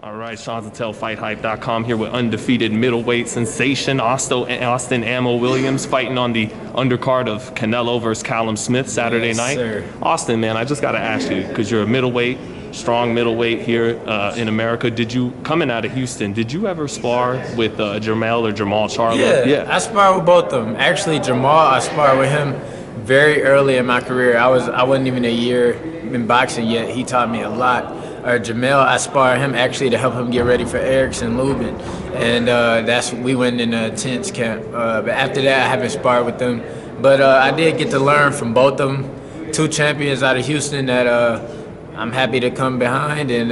All right, Sean Tell, FightHype.com here with undefeated middleweight sensation Austin Ammo Williams fighting on the undercard of Canelo versus Callum Smith Saturday night. Sir. Austin, man, I just got to ask you, because you're a middleweight, strong middleweight here in America. Coming out of Houston, did you ever spar with Jermell or Jermell Charlo? Yeah, I sparred with both of them. Actually, Jermall, I sparred with him very early in my career. I wasn't even a year in boxing yet. He taught me a lot. Jermell, I sparred him actually to help him get ready for Erickson Lubin, and we went in a intense camp. But after that, I haven't sparred with them. But I did get to learn from both of them. Two champions out of Houston that I'm happy to come behind, and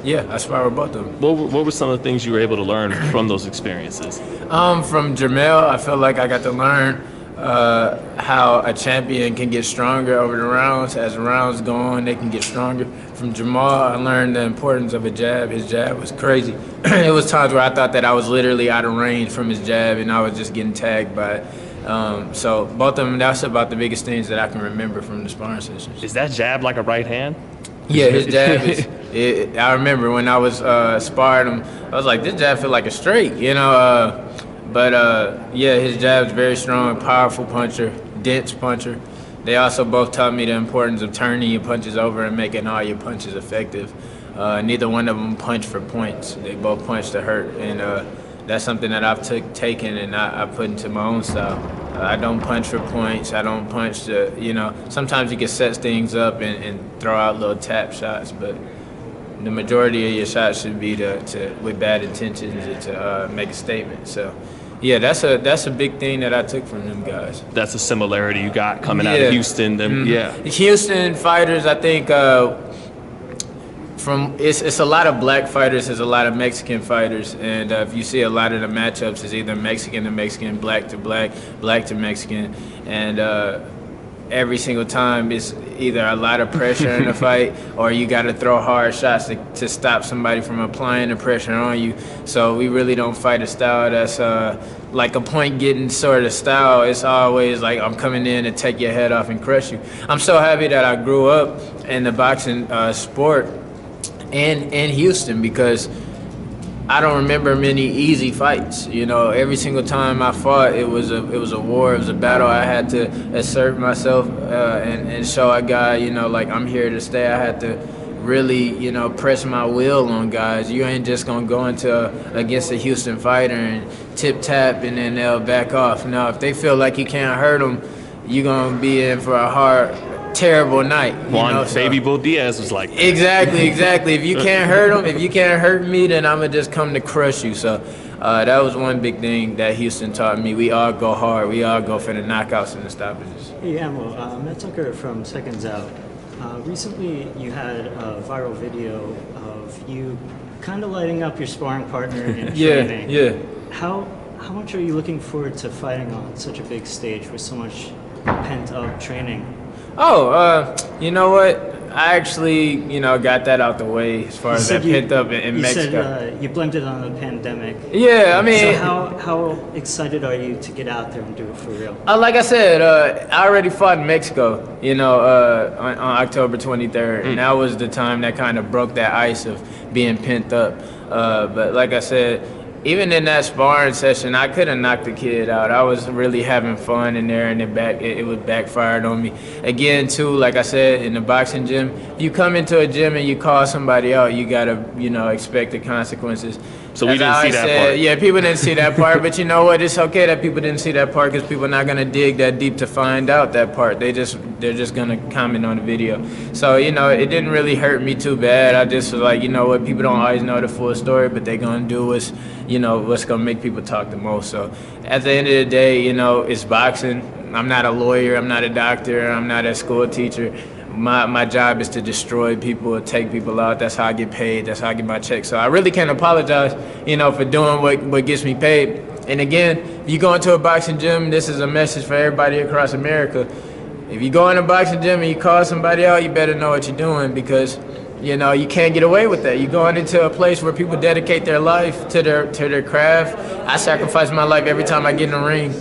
yeah, I sparred with both of them. What were some of the things you were able to learn from those experiences? From Jermell, I feel like I got to learn how a champion can get stronger over the rounds. As the rounds go on, they can get stronger. From Jermall, I learned the importance of a jab. His jab was crazy. It was times where I thought that I was literally out of range from his jab, and I was just getting tagged by it. So both of them, that's about the biggest things that I can remember from the sparring sessions. Is that jab like a right hand? Yeah, his jab is. I remember when I was sparring him, I was like, this jab feel like a straight, you know. But yeah, his jab's very strong, powerful puncher, dense puncher. They also both taught me the importance of turning your punches over and making all your punches effective. Neither one of them punched for points. They both punched to hurt, and that's something that I've taken and I put into my own style. I don't punch for points. I don't punch to, you know, sometimes you can set things up and throw out little tap shots, but the majority of your shots should be with bad intentions and to make a statement. So, yeah, that's a big thing that I took from them guys. That's a similarity you got coming out of Houston. Yeah, Houston fighters, I think, it's a lot of black fighters, there's a lot of Mexican fighters, and if you see a lot of the matchups, it's either Mexican to Mexican, black to black, black to Mexican, and every single time it's either a lot of pressure in the fight or you got to throw hard shots to stop somebody from applying the pressure on you. So we really don't fight a style that's like a point getting sort of style. It's always like I'm coming in to take your head off and crush you. I'm so happy that I grew up in the boxing sport in Houston, because I don't remember many easy fights. You know, every single time I fought, it was a war, it was a battle. I had to assert myself and show a guy, you know, like I'm here to stay. I had to really, you know, press my will on guys. You ain't just gonna go against a Houston fighter and tip tap and then they'll back off. No, if they feel like you can't hurt them, you're gonna be in for a hard, terrible night. Baby Bull Diaz was like that. Exactly. If you can't hurt them, if you can't hurt me, then I'm gonna just come to crush you. So that was one big thing that Houston taught me. We all go hard. We all go for the knockouts and the stoppages. Hey, Ammo, Matt Tucker from Seconds Out. Recently, you had a viral video of you kind of lighting up your sparring partner in training. Yeah. How much are you looking forward to fighting on such a big stage with so much pent-up training? Oh, you know what? I actually, you know, got that out the way as far as that pent up in Mexico. You said you blamed it on the pandemic. Yeah, I mean. So how excited are you to get out there and do it for real? Like I said, I already fought in Mexico, you know, on October 23rd. And that was the time that kind of broke that ice of being pent up. But like I said, even in that sparring session, I could have knocked the kid out. I was really having fun in there, and it was backfired on me. Again, too, like I said, in the boxing gym, if you come into a gym and you call somebody out, you gotta, you know, expect the consequences. So we didn't see that part. Yeah, people didn't see that part, but you know what? It's okay that people didn't see that part, because people are not gonna dig that deep to find out that part. They're just gonna comment on the video. So, you know, it didn't really hurt me too bad. I just was like, you know what? People don't always know the full story, but they're gonna do what's gonna make people talk the most. So at the end of the day, you know, it's boxing. I'm not a lawyer, I'm not a doctor, I'm not a school teacher. My job is to destroy people, take people out. That's how I get paid, that's how I get my check. So I really can't apologize, you know, for doing what gets me paid. And again, if you go into a boxing gym, this is a message for everybody across America. If you go in a boxing gym and you call somebody out, you better know what you're doing, because you know, you can't get away with that. You're going into a place where people dedicate their life to their craft. I sacrifice my life every time I get in the ring.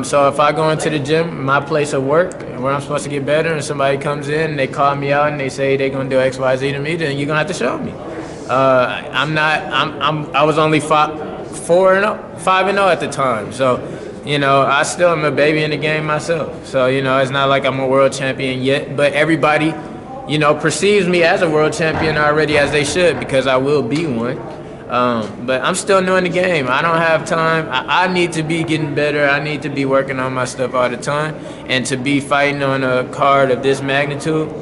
So if I go into the gym, my place of work, where I'm supposed to get better, and somebody comes in and they call me out and they say they're going to do X, Y, Z to me, then you're going to have to show me. I was only 5-0 at the time. So, you know, I still am a baby in the game myself. So, you know, it's not like I'm a world champion yet, but everybody, you know, perceives me as a world champion already, as they should, because I will be one. But I'm still new in the game. I don't have time. I need to be getting better. I need to be working on my stuff all the time. And to be fighting on a card of this magnitude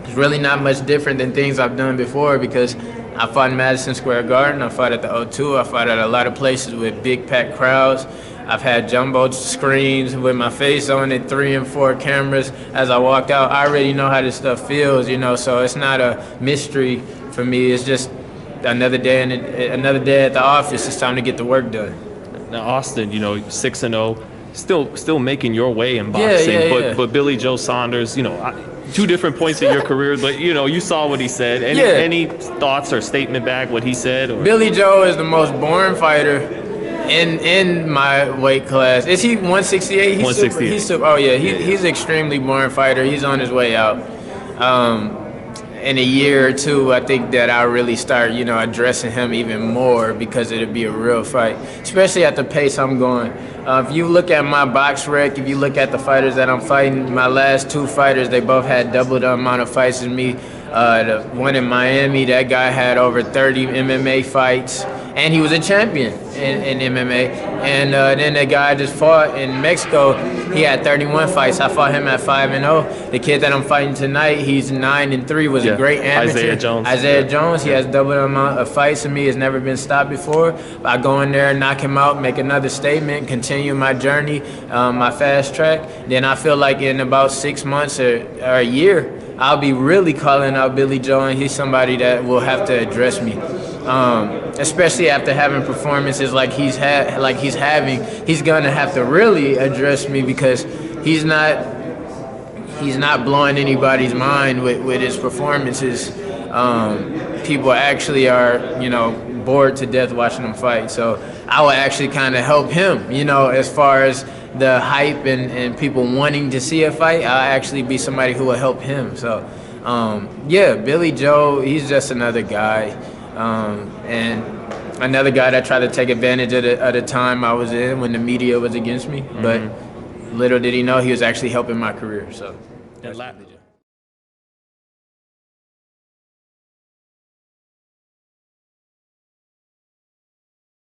is really not much different than things I've done before, because I fought in Madison Square Garden. I fought at the O2. I fought at a lot of places with big packed crowds. I've had jumbo screens with my face on it, 3 and 4 cameras as I walked out. I already know how this stuff feels, you know, so it's not a mystery for me. It's just another day at the office. It's time to get the work done. Now, Austin, you know, 6-0, still making your way in boxing. Yeah. But Billy Joe Saunders, you know, 2 different points in your career, but you know, you saw what he said. Any thoughts or statement back what he said? Or? Billy Joe is the most boring fighter in my weight class. Is he 168? 168. He's an extremely boring fighter. He's on his way out. In a year or 2, I think that I'll really start, you know, addressing him even more, because it'll be a real fight, especially at the pace I'm going. If you look at my box rec, if you look at the fighters that I'm fighting, my last 2 fighters, they both had double the amount of fights as me. The one in Miami, that guy had over 30 MMA fights, and he was a champion in MMA. And then the guy I just fought in Mexico, he had 31 fights. I fought him at 5-0. The kid that I'm fighting tonight, he's 9-3, was a great amateur. Isaiah Jones, he has double the amount of fights than me, has never been stopped before. I go in there, knock him out, make another statement, continue my journey, my fast track. Then I feel like in about 6 months or a year, I'll be really calling out Billy Joe, and he's somebody that will have to address me. Especially after having performances like he's having, he's gonna have to really address me, because he's not blowing anybody's mind with his performances. People actually are, you know, bored to death watching him fight. So I would actually kind of help him, you know, as far as the hype and people wanting to see a fight. I'll actually be somebody who will help him. So Billy Joe, he's just another guy. And another guy that tried to take advantage of the time I was in when the media was against me. But little did he know he was actually helping my career. So that's